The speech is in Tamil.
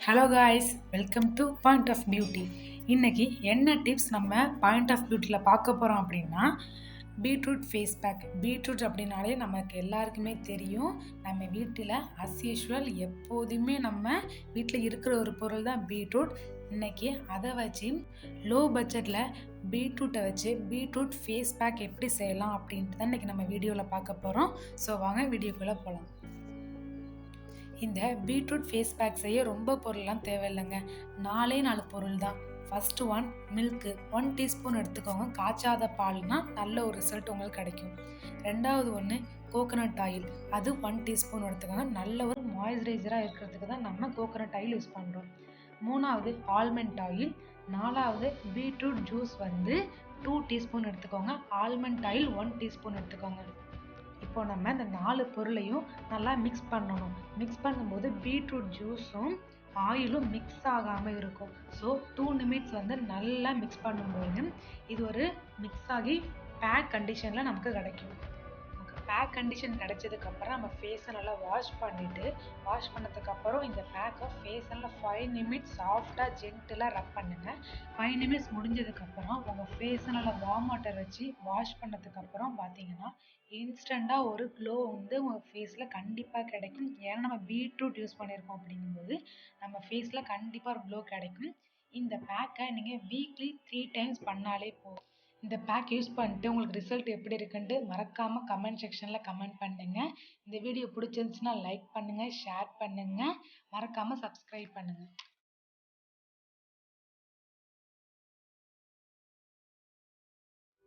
Hello guys, welcome to point of beauty. இன்னைக்கு என்ன டிப்ஸ் நம்ம பாயிண்ட் ஆஃப் பியூட்டியில் பார்க்க போகிறோம் அப்படின்னா, பீட்ரூட் ஃபேஸ் பேக். பீட்ரூட் அப்படின்னாலே நமக்கு எல்லாருக்குமே தெரியும். நம்ம வீட்டில் அஸ் யூஷுவல் எப்போதுமே நம்ம வீட்டில் இருக்கிற ஒரு பொருள் தான் பீட்ரூட். இன்னைக்கு அதை வச்சு லோ பட்ஜெட்டில் பீட்ரூட்டை வச்சு பீட்ரூட் ஃபேஸ் பேக் எப்படி செய்யலாம் அப்படின்ட்டு தான் இன்றைக்கி நம்ம வீடியோவில் பார்க்க போகிறோம். ஸோ வாங்க வீடியோக்குள்ளே போகலாம். இந்த பீட்ரூட் ஃபேஸ் பேக் செய்ய ரொம்ப பொருள்லாம் தேவையில்லைங்க. 4 பொருள் தான். ஃபஸ்ட்டு ஒன் மில்க்கு 1 டீஸ்பூன் எடுத்துக்கோங்க. காய்ச்சாத பால்னா நல்ல ஒரு ரிசல்ட் உங்களுக்கு கிடைக்கும். ரெண்டாவது ஒன்று கோகோனட் ஆயில், அது 1 டீஸ்பூன் எடுத்துக்கோங்க. நல்ல ஒரு மாய்ஸ்சரைசராக இருக்கிறதுக்கு தான் நம்ம கோகோனட் ஆயில் யூஸ் பண்ணுறோம். மூணாவது ஆல்மண்ட் ஆயில். நாலாவது பீட்ரூட் ஜூஸ் 2 டீஸ்பூன் எடுத்துக்கோங்க. ஆல்மண்ட் ஆயில் 1 டீஸ்பூன் எடுத்துக்கோங்க. இப்போ நம்ம இந்த 4 பொருளையும் நல்லா மிக்ஸ் பண்ணணும். மிக்ஸ் பண்ணும்போது பீட்ரூட் ஜூஸும் ஆயிலும் மிக்ஸ் ஆகாமல் இருக்கும். ஸோ 2 நிமிட்ஸ் நல்லா மிக்ஸ் பண்ணும்போது இது ஒரு மிக்ஸ் ஆகி பேக் கண்டிஷனில் நமக்கு கிடைக்கும். பேக் கண்டிஷன் கிடைச்சதுக்கப்புறம் நம்ம ஃபேஸை நல்லா வாஷ் பண்ணதுக்கப்புறம் இந்த பேக்கை ஃபேஸ் நல்லா 5 நிமிட்ஸ் சாஃப்டாக ஜென்டிலாக ரப் பண்ணுங்கள். 5 நிமிட்ஸ் முடிஞ்சதுக்கப்புறம் உங்கள் ஃபேஸை நல்லா வார்ம் வாட்டர் வச்சு வாஷ் பண்ணதுக்கப்புறம் பார்த்தீங்கன்னா இன்ஸ்டண்ட்டாக ஒரு க்ளோ உங்கள் ஃபேஸில் கண்டிப்பாக கிடைக்கும். ஏன்னா நம்ம பீட்ரூட் யூஸ் பண்ணியிருக்கோம் அப்படிங்கும்போது நம்ம ஃபேஸில் கண்டிப்பாக ஒரு க்ளோ கிடைக்கும். இந்த பேக்கை நீங்கள் வீக்லி 3 டைம்ஸ் பண்ணாலே போதும். இந்த பேக் யூஸ் பண்ணிட்டு உங்களுக்கு ரிசல்ட் எப்படி இருக்குன்ட்டு மறக்காமல் கமெண்ட் செக்ஷனில் கமெண்ட் பண்ணுங்கள். இந்த வீடியோ பிடிச்சிருந்துச்சுன்னா லைக் பண்ணுங்கள், ஷேர் பண்ணுங்கள், மறக்காமல் சப்ஸ்கிரைப் பண்ணுங்கள்.